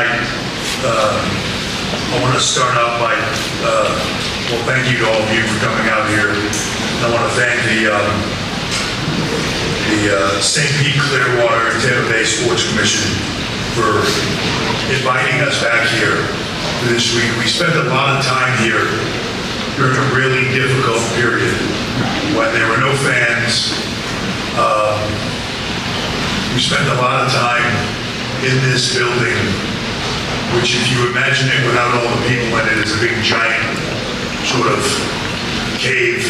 tonight, I want to start out by, well, thank you to all of you for coming out here. I want to thank the St. Pete Clearwater and Tampa Bay Sports Commission for inviting us back here this week. We spent a lot of time here during a really difficult period when there were no fans. We spent a lot of time in this building, which if you imagine it without all the people in it, is a big giant sort of cave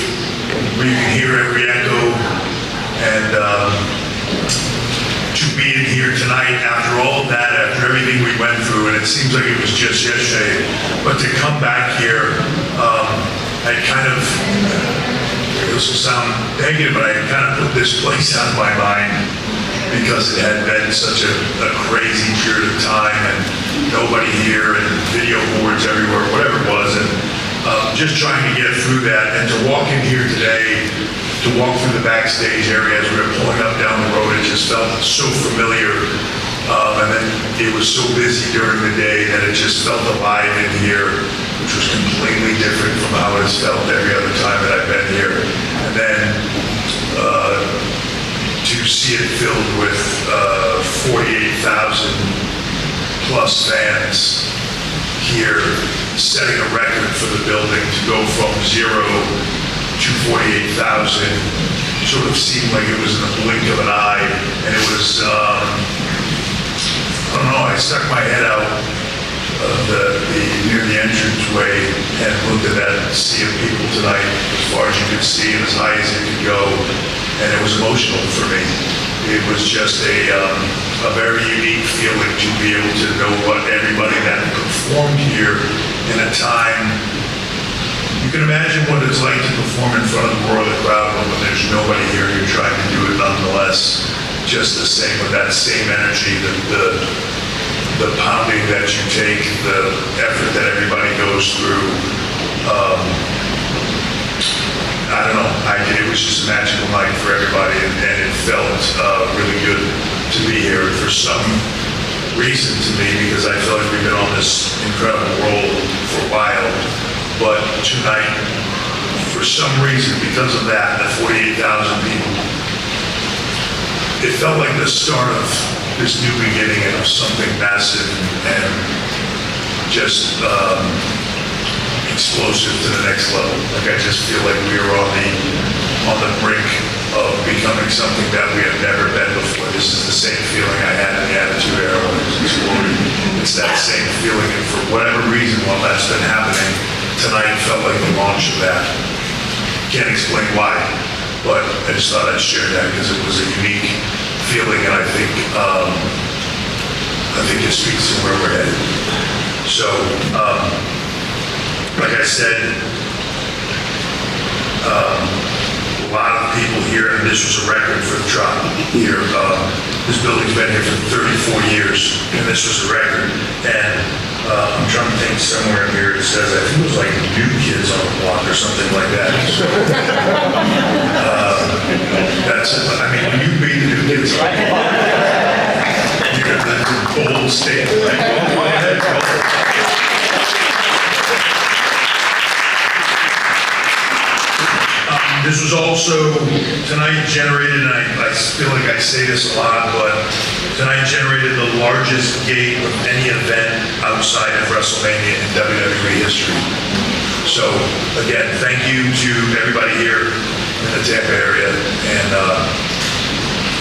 where you can hear every echo. And to be in here tonight after all of that, after everything we went through, and it seems like it was just yesterday, but to come back here, I kind of, this will sound negative, but I kind of put this place out of my mind because it had been such a crazy period of time and nobody here and video boards everywhere, whatever it was, and just trying to get through that. And to walk in here today, to walk through the backstage area as we were pulling up down the road, it just felt so familiar. And then it was so busy during the day that it just felt alive in here, which was completely different from how it's felt every other time that I've been here. And then to see it filled with 48,000 plus fans here, setting a record for the building to go from 0 to 48,000 sort of seemed like it was in the blink of an eye. And it was, I don't know, I stuck my head out of near the entranceway and looked at that sea of people tonight as far as you could see and as high as it could go. And it was emotional for me. It was just a very unique feeling to be able to know what everybody that performed here in a time. You can imagine what it's like to perform in front of the roar of the crowd when there's nobody here. You're trying to do it nonetheless, just the same with that same energy, the pounding that you take, the effort that everybody goes through. I don't know, it was just a magical night for everybody, and it felt really good to be here. And for some reason to me, because I feel like we've been on this incredible roll for a while, but tonight, for some reason, because of that, the 48,000 people, it felt like the start of this new beginning of something massive and just explosive to the next level. Like I just feel like we are on the brink of becoming something that we have never been before. This is the same feeling I had in the Attitude Era when it was exploding. It's that same feeling, and for whatever reason, while that's been happening, tonight felt like the launch of that. Can't explain why, but I just thought I'd share that because it was a unique feeling, and I think it speaks to where we're headed. So, like I said, a lot of people here, and this was a record for the Trop here. This building's been here for 34 years, and this was a record. And I'm trying to think somewhere in here it says, I think it was like New Kids on the Block or something like that. So, that's it. I mean, when you beat the New Kids on the Block, you got the bold statement, right? Go ahead, go. This was also, tonight generated, and I feel like I say this a lot, but tonight generated the largest gate of any event outside of WrestleMania in WWE history. So, again, thank you to everybody here in the Tampa area, and,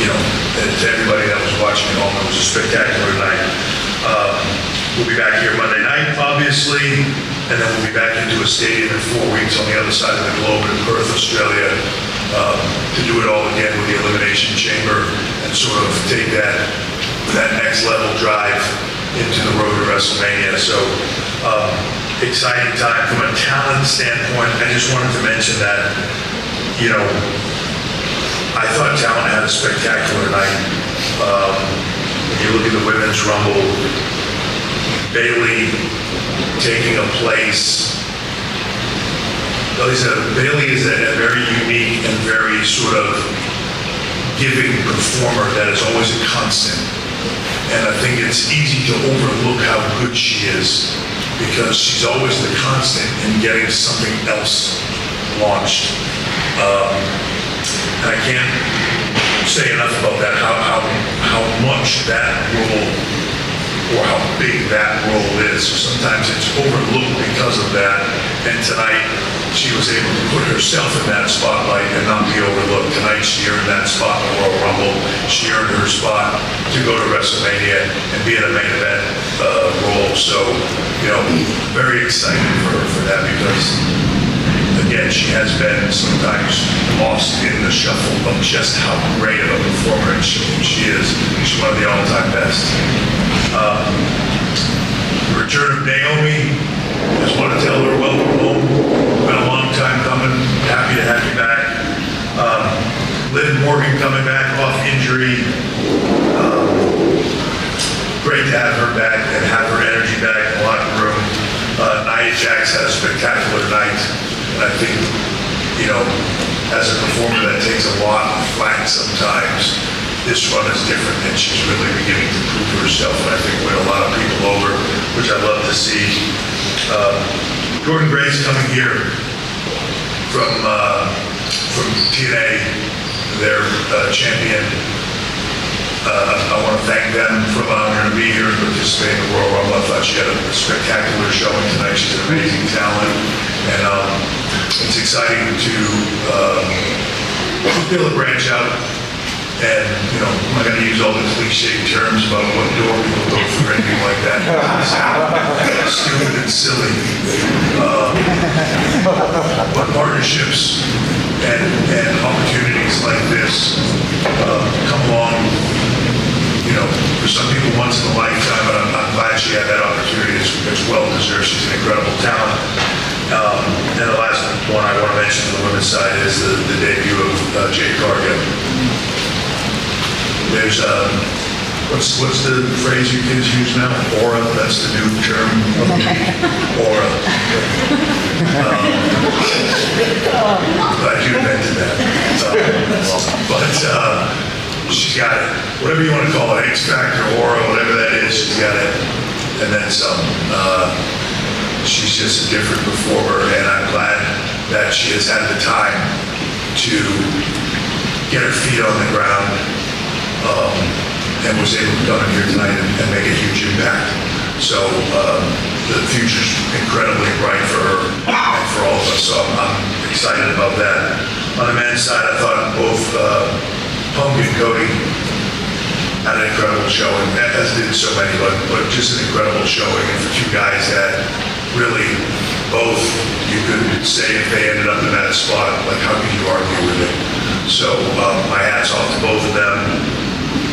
and to everybody that was watching at home. It was a spectacular night. We'll be back here Monday night, obviously, and then we'll be back into a stadium in 4 weeks on the other side of the globe in Perth, Australia, to do it all again with the Elimination Chamber and sort of take that next level drive into the road to WrestleMania. So, exciting time. From a talent standpoint, I just wanted to mention that, I thought talent had a spectacular night. When you look at the Women's Rumble, Bayley taking a place. Bayley is a very unique and very sort of giving performer that is always a constant. And I think it's easy to overlook how good she is because she's always the constant in getting something else launched. And I can't say enough about that, how much that role or how big that role is. Sometimes it's overlooked because of that. And tonight, she was able to put herself in that spotlight and not be overlooked. Tonight, she earned that spot in the Royal Rumble. She earned her spot to go to WrestleMania and be in a main event role. So, very excited for that because, again, she has been sometimes lost in the shuffle of just how great of a performer she is. She's one of the all-time best. The return of Naomi, just want to tell her welcome home. Been a long time coming. Happy to have you back. Liv Morgan coming back off injury. Great to have her back and have her energy back in the locker room. Nia Jax had a spectacular night. And I think, as a performer that takes a lot of flack sometimes, this run is different and she's really beginning to prove herself. And I think win a lot of people over, which I love to see. Gordon Gray's coming here from TNA, their champion. I want to thank them for allowing her to be here and participate in the Royal Rumble. I thought she had a spectacular showing tonight. She's an amazing talent. And it's exciting to be able to branch out. And, I'm not going to use all the cliche terms about what door people go through or anything like that. It's stupid and silly. But partnerships and opportunities like this come along, for some people once in a lifetime, but I'm glad she had that opportunity. It's well deserved. She's an incredible talent. And the last one I want to mention on the women's side is the debut of Jade Cargill. There's what's the phrase you kids use now? Aura, that's the new term of the week. Aura. Glad you invented that. But she's got it. Whatever you want to call it, X Factor, Aura, whatever that is, she's got it. And then some. She's just a different performer, and I'm glad that she has had the time to get her feet on the ground. And was able to come in here tonight and make a huge impact. So the future's incredibly bright for her and for all of us. So I'm excited about that. On the men's side, I thought both Punk and Cody had an incredible showing, as did so many, but just an incredible showing. And for two guys that really both, you could say if they ended up in that spot, like how could you argue with it? So my hat's off to both of them.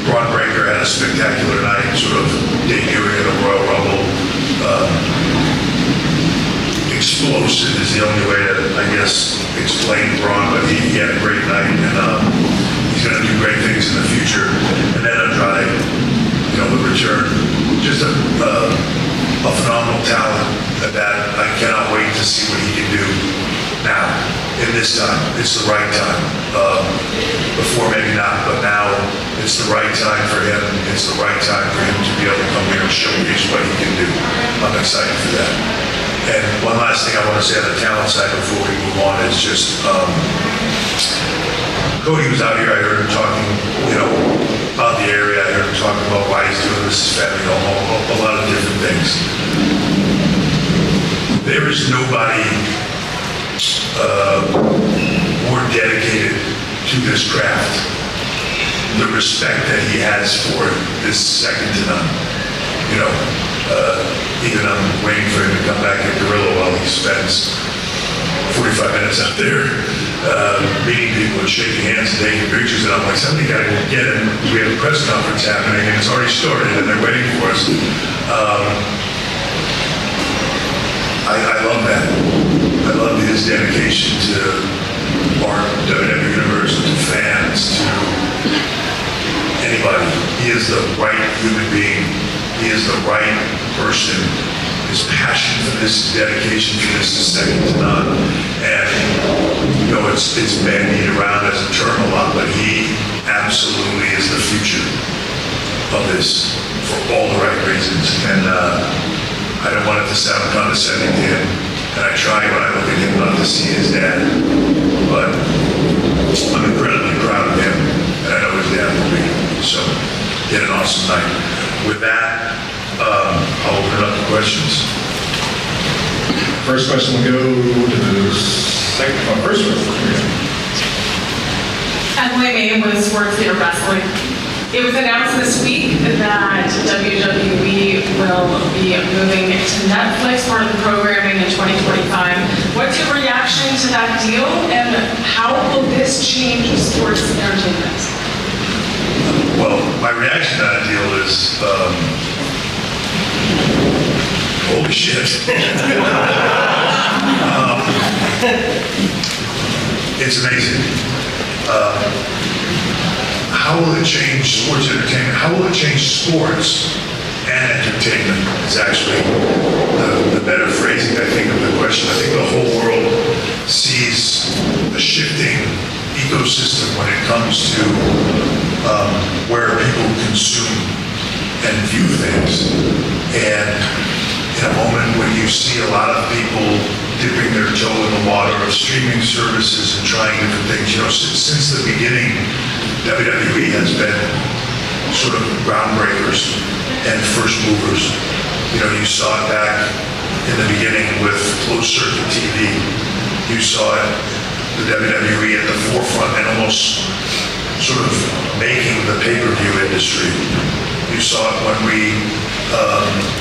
Braun Breaker had a spectacular night, sort of debuting in the Royal Rumble. Explosive is the only way to, I guess, explain Braun, but he had a great night, and he's going to do great things in the future. And then Andrade, the return, just a phenomenal talent that I cannot wait to see what he can do now. In this time, it's the right time. Before maybe not, but now it's the right time for him. It's the right time for him to be able to come here and showcase what he can do. I'm excited for that. And one last thing I want to say on the talent side before we move on is just Cody was out here. I heard him talking, about the area. I heard him talking about why he's doing this, his family, a lot of different things. There is nobody more dedicated to this craft. The respect that he has for it is second to none. Even I'm waiting for him to come back in Gorilla while he spends 45 minutes out there meeting people and shaking hands and taking pictures, and I'm like, somebody got to go get him. We have a press conference happening and it's already started and they're waiting for us. I love that. I love his dedication to our WWE Universe, to fans, to anybody. He is the right human being. He is the right person. His passion for this, dedication for this is second to none. And, it's bandied around as a term a lot, but he absolutely is the future of this for all the right reasons. And I don't want it to sound condescending to him, and I try when I look at him not to see his dad, but I'm incredibly proud of him, and I know his dad will be. So, he had an awesome night. With that, I'll open it up to questions. First question will go to the second one. First one. Emily May with Sports Theater Wrestling. It was announced this week that WWE will be moving to Netflix, part of the programming in 2025. What's your reaction to that deal, and how will this change sports entertainment? Well, my reaction to that deal is, holy shit. It's amazing. How will it change sports entertainment? How will it change sports and entertainment? Is actually the better phrasing, I think, of the question. I think the whole world sees a shifting ecosystem when it comes to where people consume and view things. And in a moment when you see a lot of people dipping their toe in the water of streaming services and trying different things, since the beginning, WWE has been sort of groundbreakers and first movers. You saw it back in the beginning with closed circuit TV. You saw it, the WWE at the forefront and almost sort of making the pay-per-view industry. You saw it when we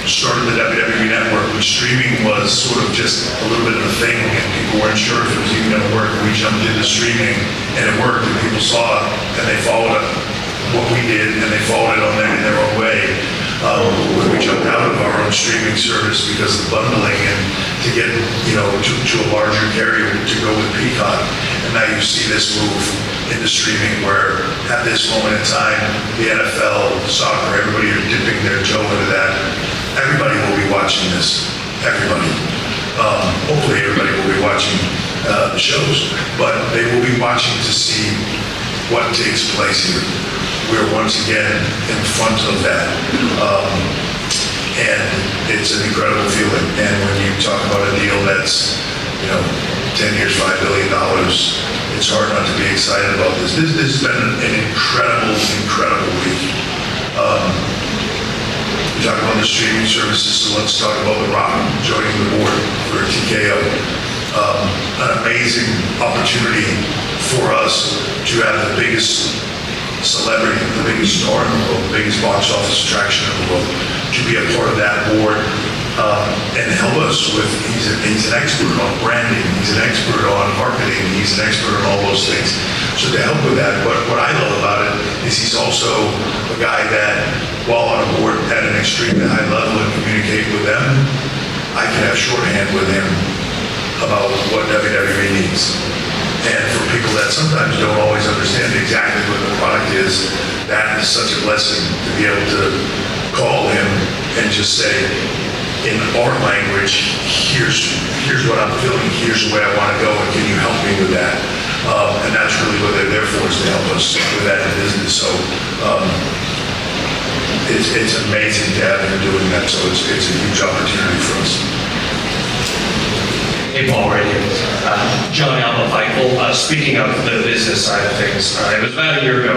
started the WWE Network, when streaming was sort of just a little bit of a thing and people weren't sure if it was even going to work. We jumped into streaming and it worked, and people saw it and they followed up what we did, and they followed it in their own way. When we jumped out of our own streaming service because of bundling and to get to a larger carrier to go with Peacock, and now you see this move into streaming where at this moment in time, the NFL, soccer, everybody are dipping their toe into that. Everybody will be watching this. Everybody. Hopefully everybody will be watching the shows, but they will be watching to see what takes place here. We're once again in front of that. And it's an incredible feeling. And when you talk about a deal that's, 10 years, $5 billion, it's hard not to be excited about this. This has been an incredible week. We talk about the streaming services, so let's talk about The Rock joining the board for TKO. An amazing opportunity for us to have the biggest celebrity, the biggest star in the world, the biggest box office attraction in the world, to be a part of that board and help us with, he's an expert on branding, he's an expert on marketing, he's an expert on all those things. So to help with that, what I love about it is he's also a guy that, while on a board at an extremely high level and communicate with them, I can have shorthand with him about what WWE needs. And for people that sometimes don't always understand exactly what the product is, that is such a blessing to be able to call him and just say, in our language, here's what I'm feeling, here's the way I want to go, and can you help me with that? And that's really what they're there for, is to help us with that in business. So it's amazing to have him doing that. So it's a huge opportunity for us. Hey, Paul, right here. John Alba Feichel. Speaking of the business side of things, it was about a year ago,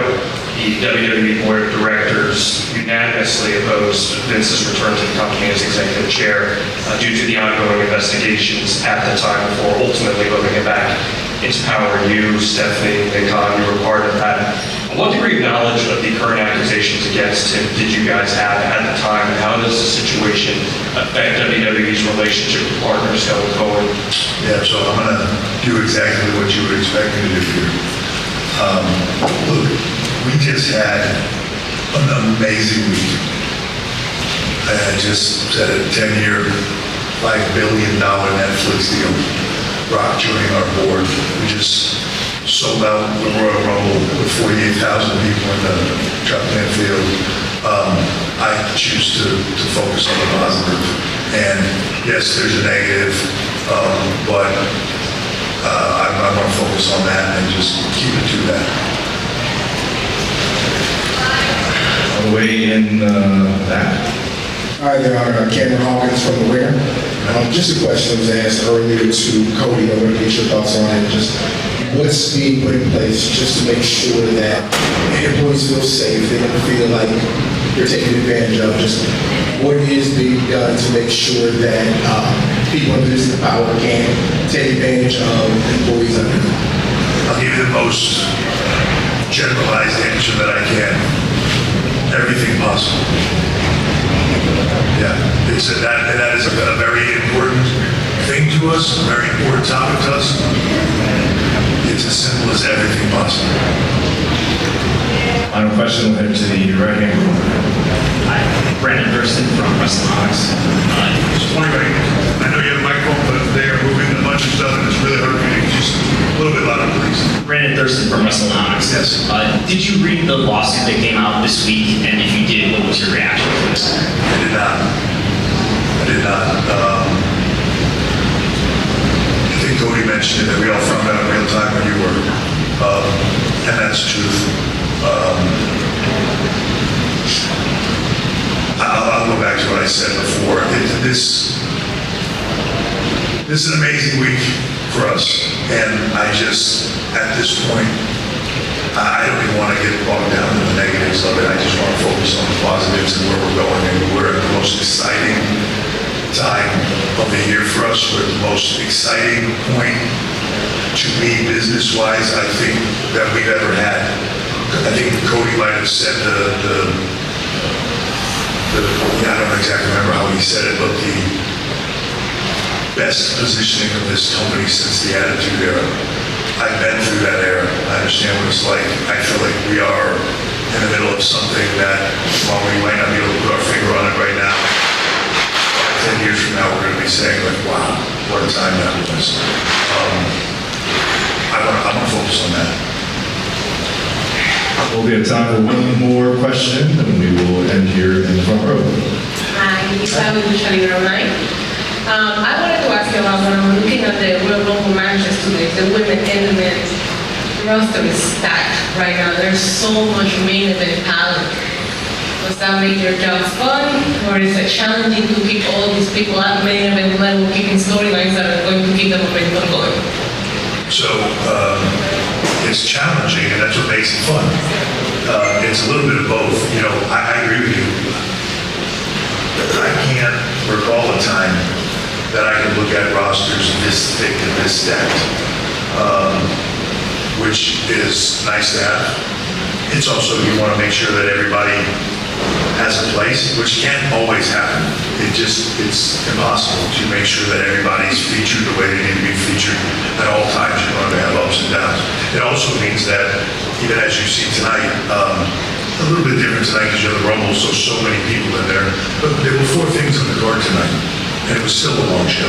the WWE Board of Directors unanimously opposed Vince's return to the company as executive chair due to the ongoing investigations at the time before ultimately voting it back into power. You, Stephanie, and Khan, you were part of that. What degree of knowledge of the current accusations against him did you guys have at the time, and how does the situation affect WWE's relationship with partners going forward? Yeah, so I'm going to do exactly what you would expect me to do here. Look, we just had an amazing week. I just said a 10-year, $5 billion Netflix deal. Rock joining our board. We just sold out the Royal Rumble with 48,000 people in the Tropicana Field. I choose to focus on the positive. And yes, there's a negative, but I want to focus on that and just keep it to that. All the way in back. Hi there, Cameron Hawkins from the Rear. Just a question that was asked earlier to Cody. I want to get your thoughts on it. Just what's being put in place just to make sure that employees feel safe, they don't feel like they're taken advantage of. Just what is being done to make sure that people in business power can take advantage of employees under them. I'll give you the most generalized answer that I can. Everything possible. Yeah, that is a very important thing to us, a very important topic to us. It's as simple as everything possible. Final question, we'll head to the right-hand corner. Hi, Brandon Thurston from WrestleNomics. Just wondering, I know you have a microphone, but they are moving a bunch of stuff and it's really hard for you to just a little bit louder, please. Brandon Thurston from WrestleNomics. Yes. Did you read the lawsuit that came out this week? And if you did, what was your reaction to it? I did not. I think Cody mentioned it, that we all found out in real time when you were, and that's the truth. I'll go back to what I said before. This is an amazing week for us, and I just, at this point, I don't even want to get bogged down in the negatives of it. I just want to focus on the positives and where we're going. And we're at the most exciting time of the year for us. We're at the most exciting point to me, business-wise, I think, that we've ever had. I think Cody might have said I don't exactly remember how he said it, but the best positioning of this company since the Attitude Era. I've been through that era. I understand what it's like. I feel like we are in the middle of something that, while we might not be able to put our finger on it right now, 10 years from now, we're going to be saying, like, wow, what a time that was. I want to focus on that. We'll be at time for one more question, and we will end here in the front row. Hi, Lisa with Channel 9. I wanted to ask you about when I'm looking at the Royal Rumble matches today, the women and the men roster is stacked right now. There's so much main event talent. Does that make your job fun, or is it challenging to keep all these people at main event level, keeping storylines that are going to keep them momentum going? So it's challenging, and that's what makes it fun. It's a little bit of both. You know, I agree with you. I can't recall a time that I can look at rosters this thick and this stacked, which is nice to have. It's also, you want to make sure that everybody has a place, which can't always happen. It's impossible to make sure that everybody's featured the way they need to be featured. At all times, you're going to have ups and downs. It also means that, even as you see tonight, a little bit different tonight because you have the Rumble, so many people in there. But there were 4 things on the card tonight, and it was still a long show.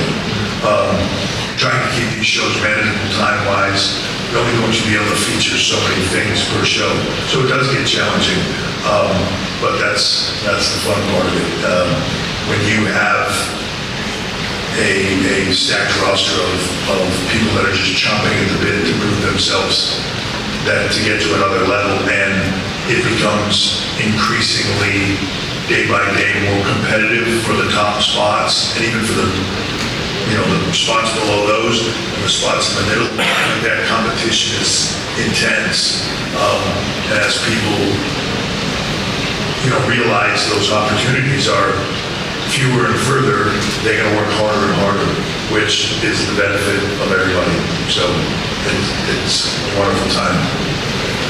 Trying to keep these shows manageable time-wise, you're only going to be able to feature so many things per show. So it does get challenging, but that's the fun part of it. When you have a stacked roster of people that are just chomping at the bit to prove themselves, that to get to another level, and it becomes increasingly day by day more competitive for the top spots, and even for the spots below those and the spots in the middle. I think that competition is intense, and as people realize those opportunities are fewer and further, they're going to work harder and harder, which is the benefit of everybody. So it's a wonderful time.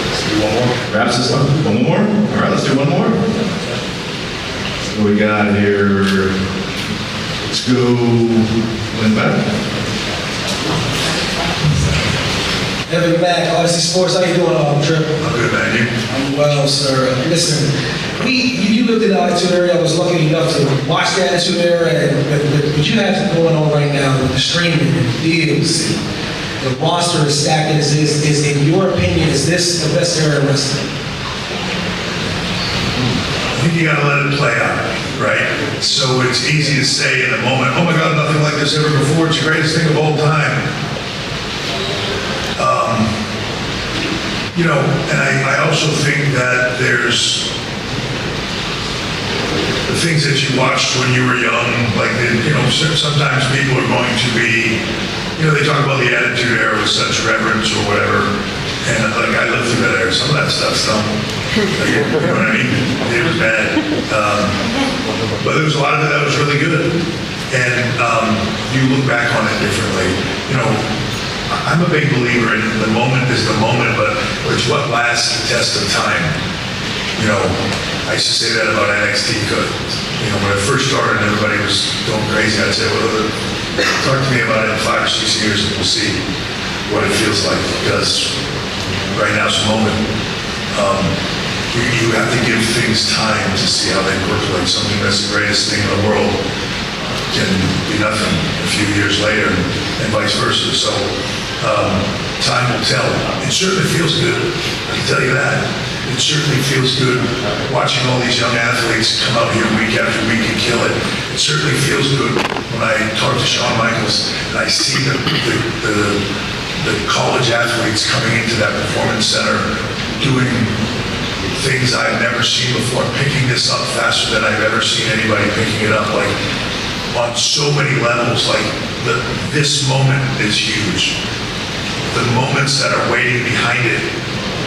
Let's do one more. Wraps this up. One more? All right, let's do one more. So we got here, let's go Lynn back. Evan Mack, Odyssey Sports. How you doing, Trip? I'm good, man. You? I'm well, sir. Listen, you lived in the Attitude Era. I was lucky enough to watch the Attitude Era, and what you have going on right now with the streaming and deals, and the roster is stacked as is, in your opinion, is this the best era in wrestling? I think you got to let it play out, right? So it's easy to say in the moment, oh my God, nothing like this ever before. It's the greatest thing of all time. And I also think that there's things that you watched when you were young, like, sometimes people are going to be, they talk about the Attitude Era with such reverence or whatever, and like, I lived through that era, some of that stuff's dumb. Like, you know what I mean? It was bad. But there was a lot of it that was really good. And you look back on it differently. I'm a big believer in the moment is the moment, but it's what lasts the test of time. I used to say that about NXT. When I first started and everybody was going crazy, I'd say, well, talk to me about it in 5 or 6 years and we'll see what it feels like. Because right now is the moment. You have to give things time to see how they percolate. Something that's the greatest thing in the world can be nothing a few years later, and vice versa. So time will tell. It certainly feels good, I can tell you that. It certainly feels good watching all these young athletes come out here week after week and kill it. It certainly feels good when I talk to Shawn Michaels and I see the college athletes coming into that performance center doing things I've never seen before, picking this up faster than I've ever seen anybody picking it up, like on so many levels. Like this moment is huge. The moments that are waiting behind it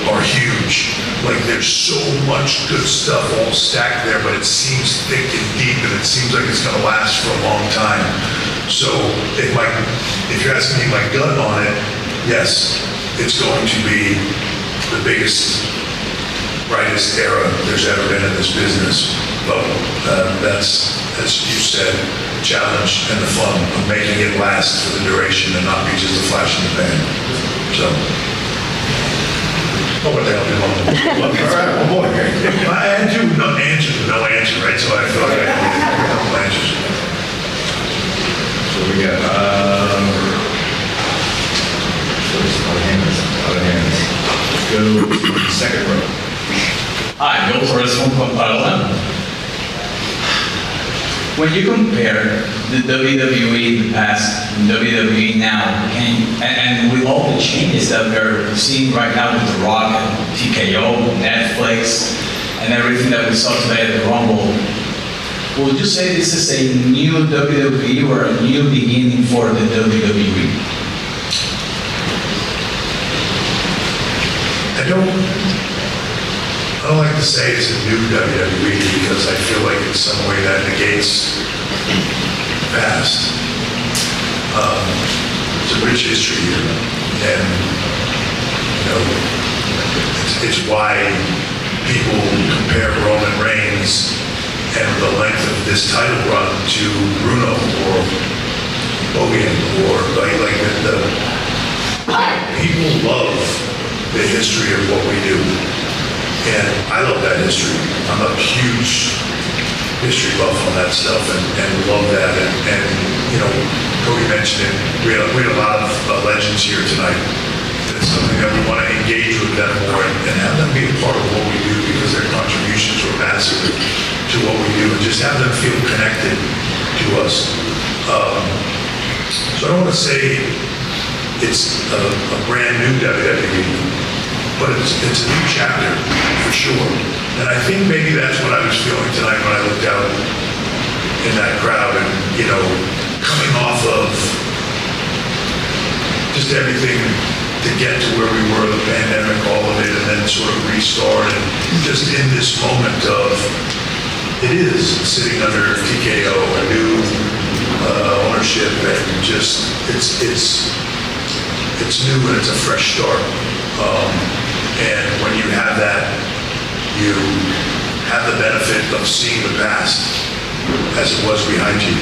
are huge. Like there's so much good stuff all stacked there, but it seems thick and deep, and it seems like it's going to last for a long time. So if you're asking me my gut on it, yes, it's going to be the biggest, brightest era there's ever been in this business. But that's, as you said, the challenge and the fun of making it last for the duration and not be just a flash in the pan. So, what the hell do you want? All right, one more. I had two no answer, right? So I feel like I had a couple answers. So we got, other hands. Go second row. Hi, Bill Torres from Pampalona. When you compare the WWE in the past and WWE now, and with all the changes that we're seeing right now with The Rock and TKO, Netflix, and everything that we saw today at the Rumble, would you say this is a new WWE or a new beginning for the WWE? I don't like to say it's a new WWE because I feel like in some way that negates the past. It's a rich history here, and it's why people compare Roman Reigns and the length of this title run to Bruno or Hogan or like the people love the history of what we do. And I love that history. I'm a huge history buff on that stuff and love that. And Cody mentioned it. We had a lot of legends here tonight. It's something that we want to engage with them more and have them be a part of what we do because their contributions were massive to what we do, and just have them feel connected to us. So I don't want to say it's a brand new WWE, but it's a new chapter for sure. And I think maybe that's what I was feeling tonight when I looked out in that crowd and, coming off of just everything to get to where we were, the pandemic, all of it, and then sort of restart and just in this moment of, it is sitting under TKO, a new ownership, and just, it's new and it's a fresh start. And when you have that, you have the benefit of seeing the past as it was behind you.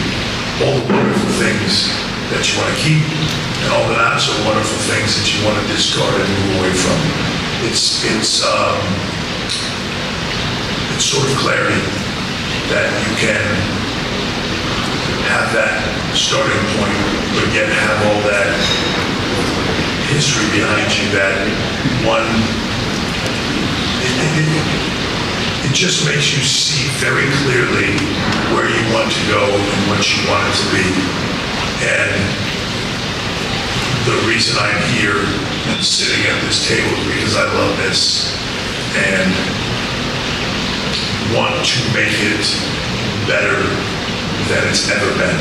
All the wonderful things that you want to keep and all the not so wonderful things that you want to discard and move away from. It's sort of clarity that you can have that starting point, but yet have all that history behind you that one, it just makes you see very clearly where you want to go and what you want it to be. And the reason I'm here and sitting at this table is because I love this and want to make it better than it's ever been.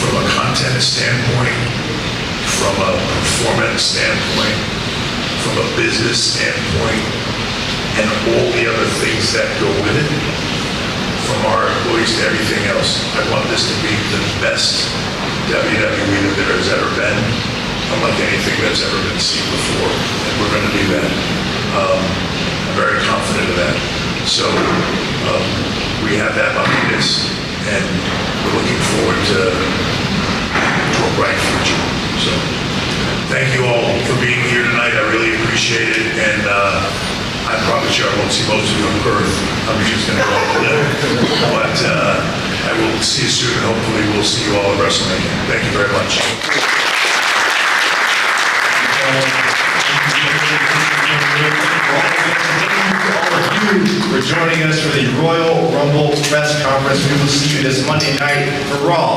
From a content standpoint, from a performance standpoint, from a business standpoint, and all the other things that go with it, from our employees to everything else. I want this to be the best WWE that there has ever been, unlike anything that's ever been seen before, and we're going to do that. I'm very confident of that. So we have that behind us, and we're looking forward to a bright future. So thank you all for being here tonight. I really appreciate it, and I promise you I won't see most of you in Perth. I'm just going to go up a little. But I will see you soon, and hopefully we'll see you all at WrestleMania. Thank you very much. For joining us for the Royal Rumble press conference. We will see you this Monday night for Raw.